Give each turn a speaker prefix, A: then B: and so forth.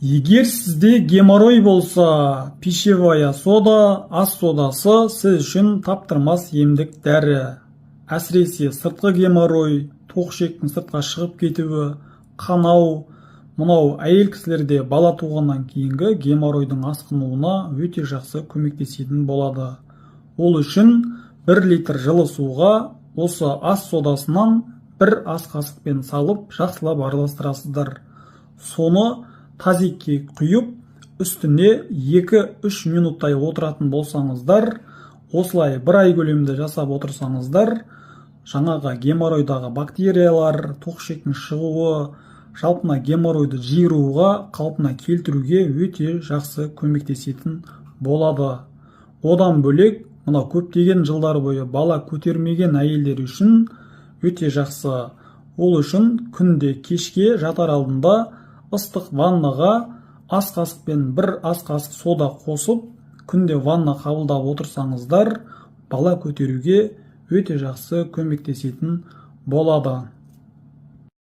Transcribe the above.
A: Егер сізде геморрой болса, пищевая сода, ас содасы сіз үшін таптырмас емдік дәрі. Әсіресе сыртқы геморрой, тоқшектің сыртқа шығып кетуі, қанау, мынау әйел кісілерде бала туғаннан кейінгі геморройдың асқынуына өте жақсы көмектесетін болады. Ол үшін 1 литр жылы суға осы ас содасынан 1 ас қасықпен салып жақсылап араластырасыздар. Соны тазекке құйып, үстіне 2-3 минуттай отыратын болсаңыздар, осылай 1 ай көлемінде жасап отырсаңыздар, жаңағы геморройдағы бактериялар, тоқшектің шығуы, жалпына геморройды жиыруға, қалпына келтіруге өте жақсы көмектесетін болады. Одан бөлек, мынау көптеген жылдар бойы бала көтермеген әйелдер үшін өте жақсы. Ол үшін күнде кешке жатар алдында ыстық ваннаға ас қасықпен 1 ас қасық сода қосып, күнде ванна қабылдап отырсаңыздар, бала көтеруге өте жақсы көмектесетін болады.